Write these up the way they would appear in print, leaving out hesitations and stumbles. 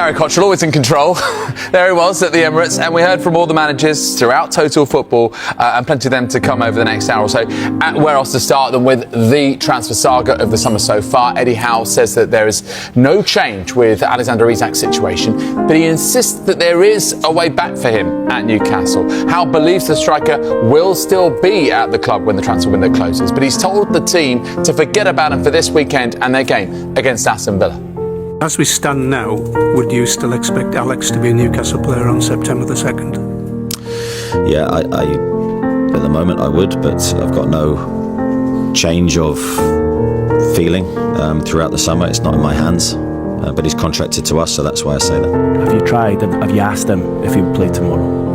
Gary Cottrell, always in control. There he was at the Emirates, and we heard from all the managers throughout Total Football, and plenty of them to come over the next hour or so. Where else to start than with the transfer saga of the summer so far? Eddie Howe says that there is no change with Alexander Isak's situation, but he insists that there is a way back for him at Newcastle. Howe believes the striker will still be at the club when the transfer window closes, but he's told the team to forget about him for this weekend and their game against Aston Villa. As we stand now, would you still expect Alex to be a Newcastle player on September the 2nd? Yeah, I at the moment I would, but I've got no change of feeling throughout the summer. It's not in my hands, but he's contracted to us, so that's why I say that. Have you tried? Have you asked him if he would play tomorrow?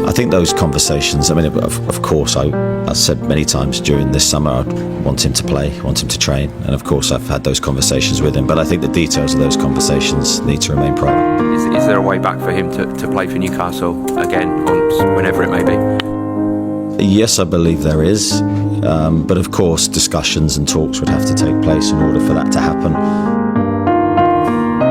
I think those conversations, I mean, of course, I said many times during this summer I want him to play, want him to train, and of course I've had those conversations with him, but I think the details of those conversations need to remain private. Is there a way back for him to play for Newcastle again, whenever it may be? Yes, I believe there is, but of course discussions and talks would have to take place in order for that to happen.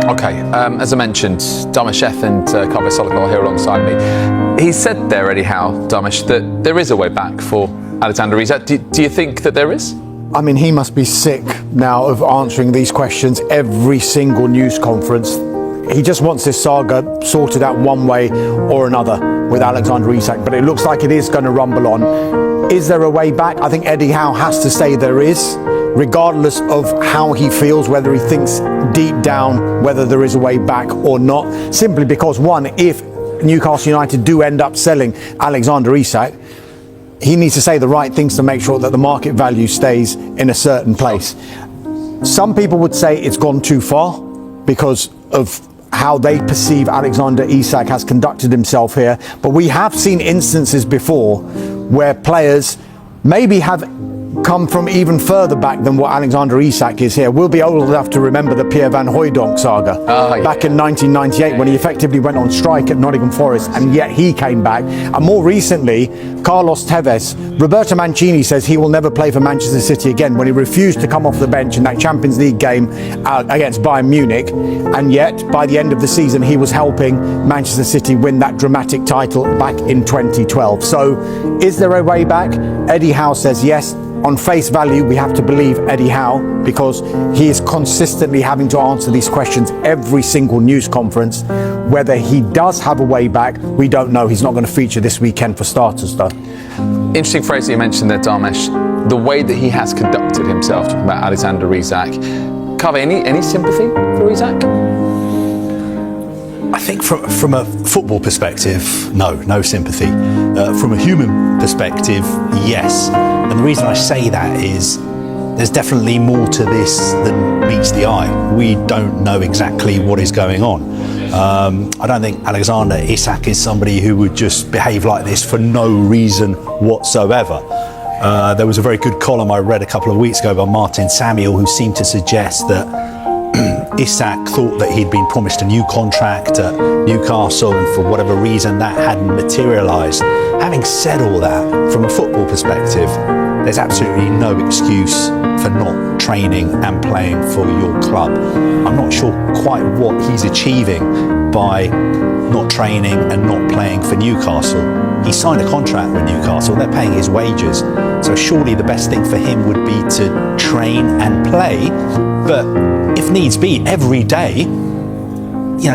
Okay, as I mentioned, Dharmesh and Kaveh Solakar are here alongside me. He said there, Eddie Howe, Dharmesh, that there is a way back for Alexander Isak. Do you think that there is? I mean, he must be sick now of answering these questions every single news conference. He just wants this saga sorted out one way or another with Alexander Isak, but it looks like it is going to rumble on. Is there a way back? I think Eddie Howe has to say there is, regardless of how he feels, whether he thinks deep down whether there is a way back or not. Simply because, one, if Newcastle United do end up selling Alexander Isak, he needs to say the right things to make sure that the market value stays in a certain place. Some people would say it's gone too far because of how they perceive Alexander Isak has conducted himself here, but we have seen instances before where players maybe have come from even further back than what Alexander Isak is here. We'll be old enough to remember the Pierre van Hooijdonk saga back in 1998 when he effectively went on strike at Nottingham Forest, and yet he came back. And more recently, Carlos Tevez, Roberto Mancini says he will never play for Manchester City again when he refused to come off the bench in that Champions League game against Bayern Munich, and yet by the end of the season he was helping Manchester City win that dramatic title back in 2012. So is there a way back? Eddie Howe says yes. On face value, we have to believe Eddie Howe because he is consistently having to answer these questions every single news conference. Whether he does have a way back, we don't know. He's not going to feature this weekend for starters, though. Interesting phrase that you mentioned there, Dharmesh, the way that he has conducted himself, talking about Alexander Isak. Kaveh, any sympathy for Isak? I think from a football perspective, no sympathy. From a human perspective, yes. And the reason I say that is there's definitely more to this than meets the eye. We don't know exactly what is going on. I don't think Alexander Isak is somebody who would just behave like this for no reason whatsoever. There was a very good column I read a couple of weeks ago by Martin Samuel who seemed to suggest that Isak thought that he'd been promised a new contract at Newcastle and for whatever reason that hadn't materialised. Having said all that, from a football perspective, there's absolutely no excuse for not training and playing for your club. I'm not sure quite what he's achieving by not training and not playing for Newcastle. He signed a contract with Newcastle, they're paying his wages, so surely the best thing for him would be to train and play, but if needs be, every day,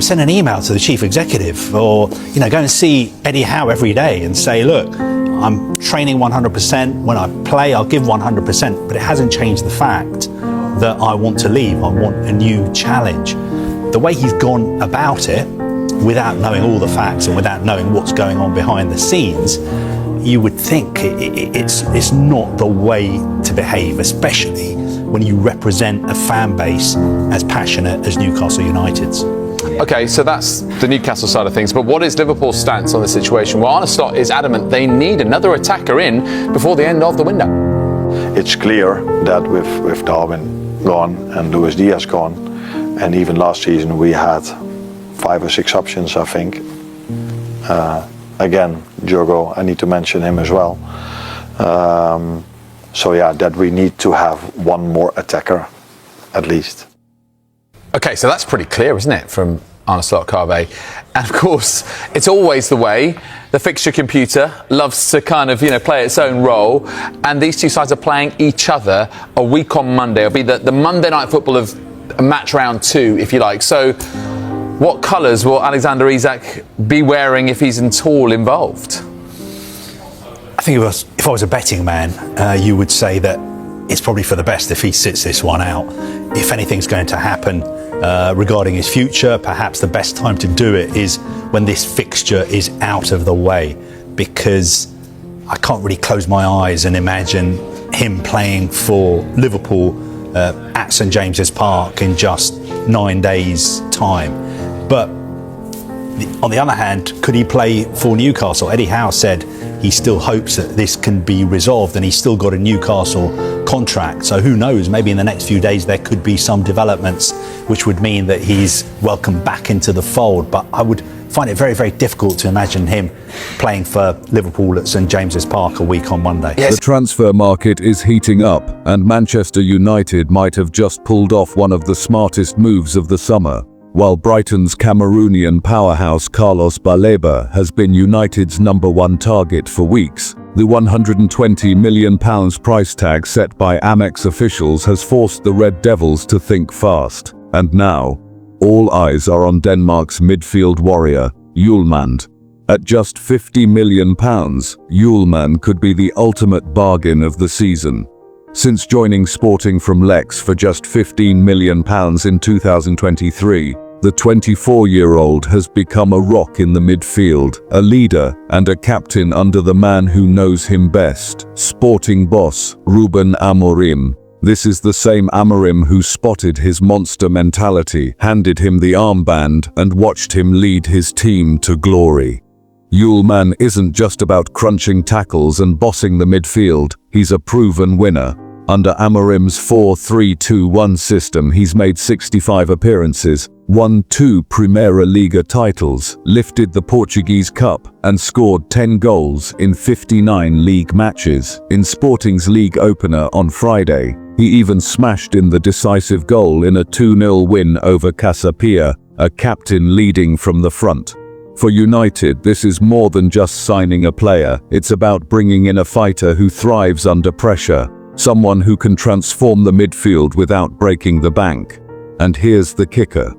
send an email to the chief executive or, go and see Eddie Howe every day and say, look, I'm training 100%. When I play, I'll give 100%, but it hasn't changed the fact that I want to leave. I want a new challenge. The way he's gone about it, without knowing all the facts and without knowing what's going on behind the scenes, you would think it's not the way to behave, especially when you represent a fan base as passionate as Newcastle United's. Okay, so that's the Newcastle side of things, but what is Liverpool's stance on the situation? Well, Arne Slot is adamant they need another attacker in before the end of the window. It's clear that with Darwin gone and Luis Diaz gone, and even last season we had 5 or 6 options, I think. Again, Diogo, I need to mention him as well. So yeah, that we need to have one more attacker, at least. Okay, so that's pretty clear, isn't it, from Arne Slot-Carve. And of course, it's always the way. The fixture computer loves to kind of, play its own role. And these two sides are playing each other a week on Monday. It'll be the Monday night football of match round 2, if you like. So what colours will Alexander Isak be wearing if he's at all involved? I think if I was a betting man, you would say that it's probably for the best if he sits this one out. If anything's going to happen regarding his future, perhaps the best time to do it is when this fixture is out of the way, because I can't really close my eyes and imagine him playing for Liverpool at St James's Park in just 9 days' time. But on the other hand, could he play for Newcastle? Eddie Howe said he still hopes that this can be resolved, and he's still got a Newcastle contract. So who knows, maybe in the next few days there could be some developments which would mean that he's welcomed back into the fold. But I would find it very, very difficult to imagine him playing for Liverpool at St James's Park a week on Monday. The transfer market is heating up, and Manchester United might have just pulled off one of the smartest moves of the summer. While Brighton's Cameroonian powerhouse Carlos Baleba has been United's #1 target for weeks, the £120 million price tag set by Amex officials has forced the Red Devils to think fast. And now, all eyes are on Denmark's midfield warrior, Hjulmand. At just £50 million, Hjulmand could be the ultimate bargain of the season. Since joining Sporting from Lex for just £15 million in 2023, the 24-year-old has become a rock in the midfield, a leader and a captain under the man who knows him best, Sporting boss Ruben Amorim. This is the same Amorim who spotted his monster mentality, handed him the armband, and watched him lead his team to glory. Hjulmand isn't just about crunching tackles and bossing the midfield, he's a proven winner. Under Amorim's 4-3-2-1 system, he's made 65 appearances, won 2 Primeira Liga titles, lifted the Portuguese Cup, and scored 10 goals in 59 league matches. In Sporting's league opener on Friday, he even smashed in the decisive goal in a 2-0 win over Casapia, a captain leading from the front. For United, this is more than just signing a player, it's about bringing in a fighter who thrives under pressure. Someone who can transform the midfield without breaking the bank. And here's the kicker.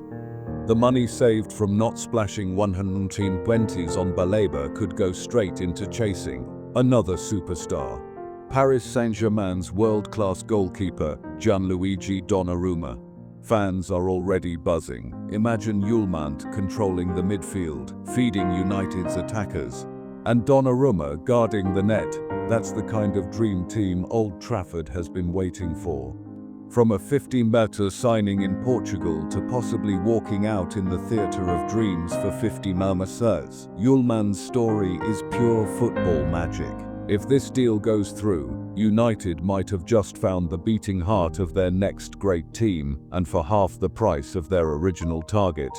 The money saved from not splashing 120s on Baleba could go straight into chasing another superstar. Paris Saint-Germain's world-class goalkeeper, Gianluigi Donnarumma. Fans are already buzzing. Imagine Hjulmand controlling the midfield, feeding United's attackers, and Donnarumma guarding the net. That's the kind of dream team Old Trafford has been waiting for. From a 50-meter signing in Portugal to possibly walking out in the theatre of dreams for 50M Isak, Hjulmand's story is pure football magic. If this deal goes through, United might have just found the beating heart of their next great team, and for half the price of their original target.